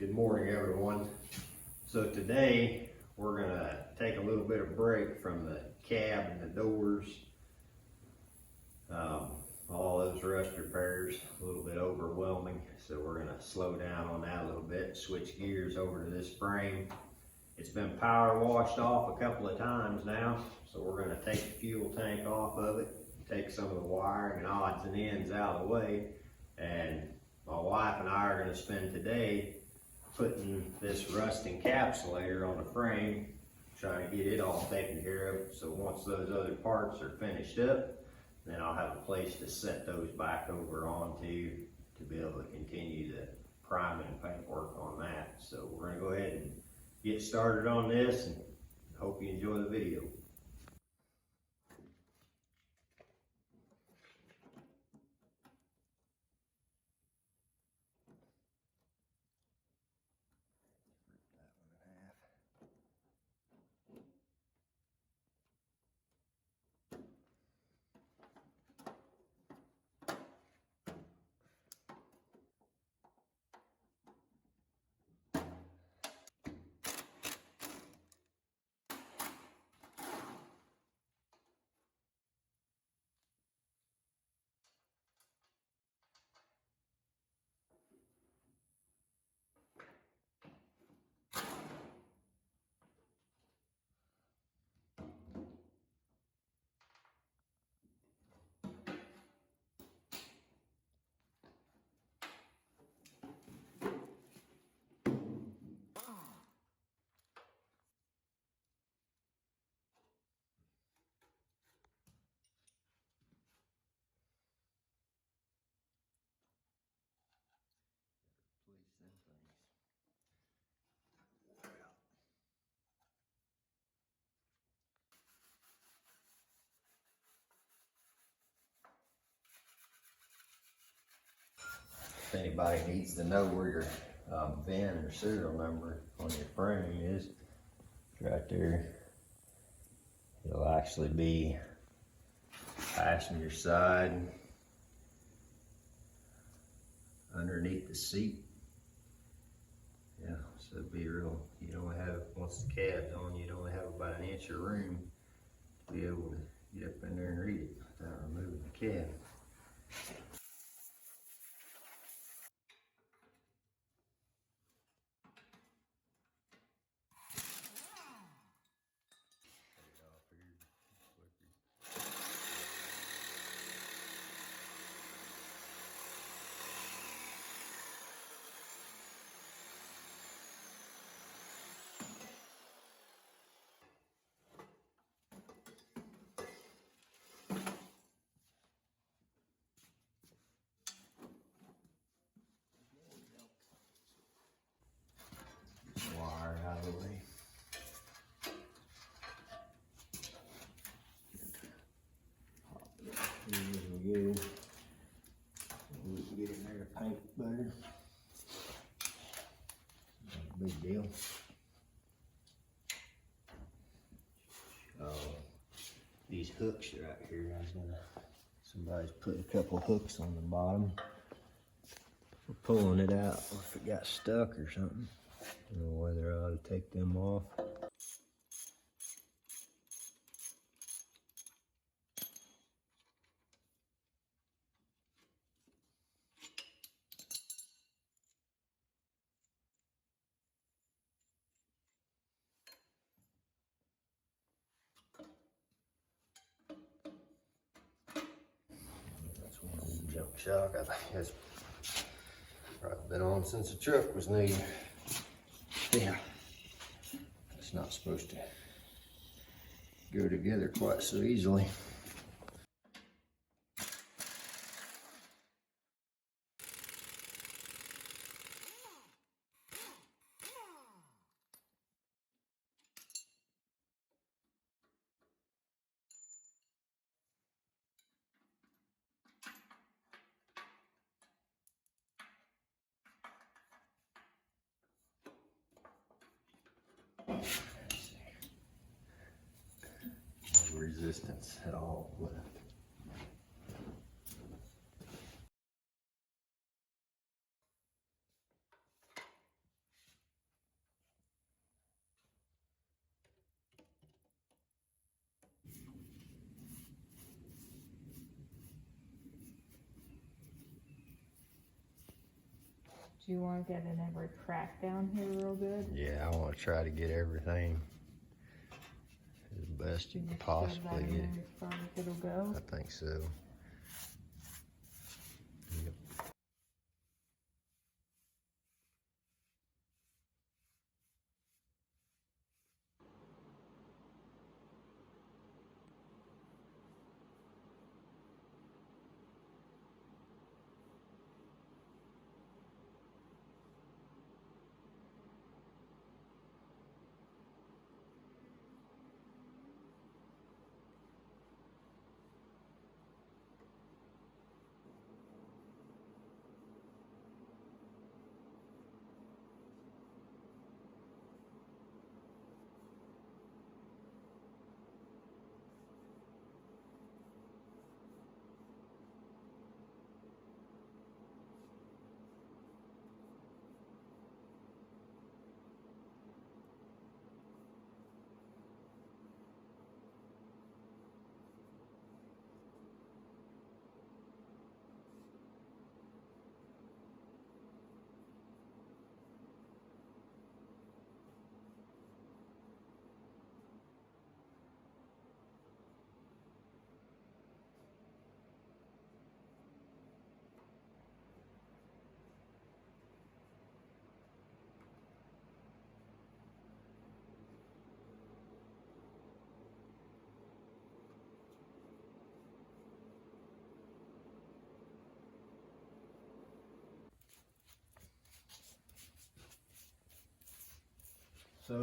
Good morning, everyone. So today we're gonna take a little bit of break from the cab and the doors. All those rust repairs, a little bit overwhelming. So we're gonna slow down on that a little bit, switch gears over to this frame. It's been power washed off a couple of times now. So we're gonna take the fuel tank off of it, take some of the wiring and odds and ends out of the way. And my wife and I are gonna spend today putting this rust encapsulator on the frame, trying to get it all taken care of. So once those other parts are finished up, then I'll have a place to set those back over onto to be able to continue the priming and paint work on that. So we're gonna go ahead and get started on this and hope you enjoy the video. If anybody needs to know where your VIN or serial number on your frame is, it's right there. It'll actually be passenger side underneath the seat. Yeah, so it'd be real, you only have, once the cab's on, you'd only have about an inch of room to be able to get up in there and read it without removing the cab. Wire out of the way. Here we go. We can get in there to paint better. Not a big deal. These hooks are out here. Somebody's put a couple hooks on the bottom. We're pulling it out if it got stuck or something. I don't know whether I ought to take them off. That's one old junk shock. I think it's probably been on since the truck was new. Yeah, it's not supposed to go together quite so easily. No resistance at all left. Do you want to get in every crack down here real good? Yeah, I want to try to get everything as best you can possibly get. As far as it'll go. I think so. Yep.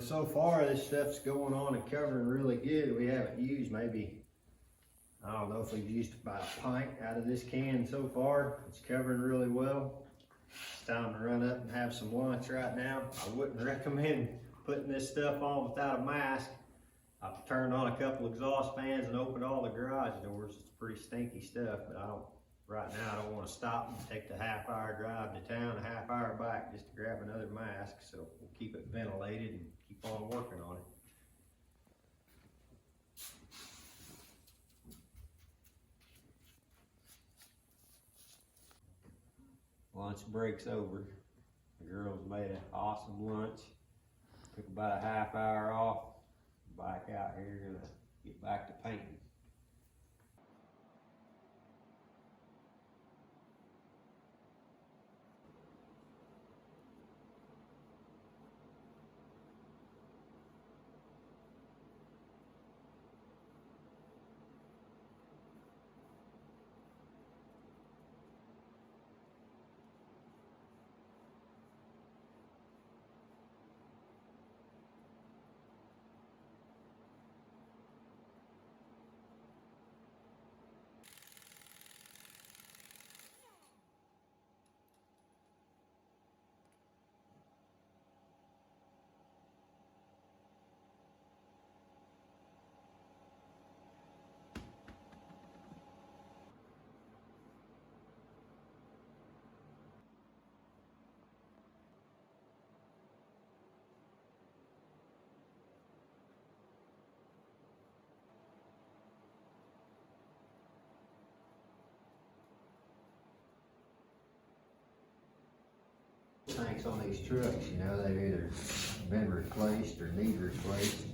So far this stuff's going on and covering really good. We haven't used maybe, I don't know if we've used about a pint out of this can so far. It's covering really well. It's time to run up and have some lunch right now. I wouldn't recommend putting this stuff on without a mask. I've turned on a couple exhaust fans and opened all the garage doors. It's pretty stinky stuff, but right now I don't want to stop and take the half-hour drive to town, a half-hour back just to grab another mask. So we'll keep it ventilated and keep on working on it. Lunch break's over. The girls made an awesome lunch. Took about a half hour off. Back out here, gonna get back to painting. Tanks on these trucks, you know, they've either been replaced or need replaced.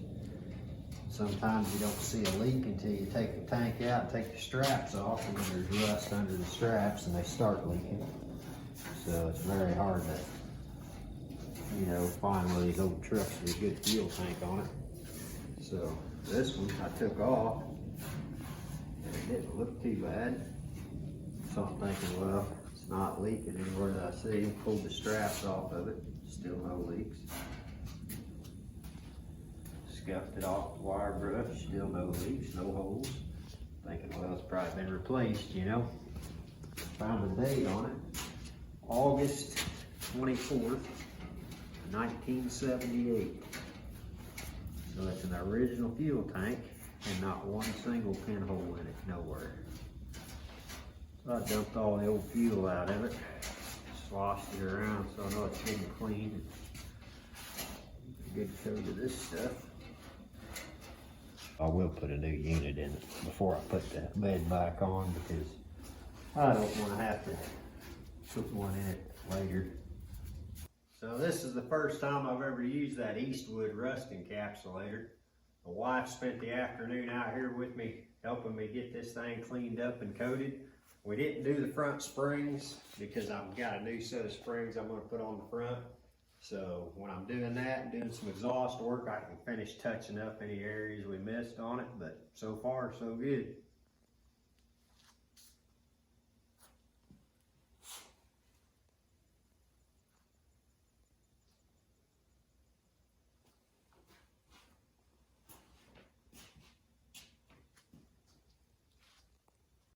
Sometimes you don't see a leak until you take the tank out and take the straps off, and then there's rust under the straps and they start leaking. So it's very hard to, you know, find one of these old trucks with a good fuel tank on it. So this one I took off and it didn't look too bad. So I'm thinking, well, it's not leaking anywhere that I see. Pulled the straps off of it, still no leaks. Scuffed it off the wire brush, still no leaks, no holes. Thinking, well, it's probably been replaced, you know. Found the date on it, August 24th, 1978. So it's an original fuel tank and not one single pinhole in it, nowhere. So I dumped all the old fuel out of it, sloshed it around so I know it's getting clean. Good coat of this stuff. I will put a new unit in it before I put the bed back on, because I don't want to have to put one in it later. So this is the first time I've ever used that Eastwood rust encapsulator. My wife spent the afternoon out here with me, helping me get this thing cleaned up and coated. We didn't do the front springs because I've got a new set of springs I'm gonna put on the front. So when I'm doing that and doing some exhaust work, I can finish touching up any areas we missed on it, but so far so good.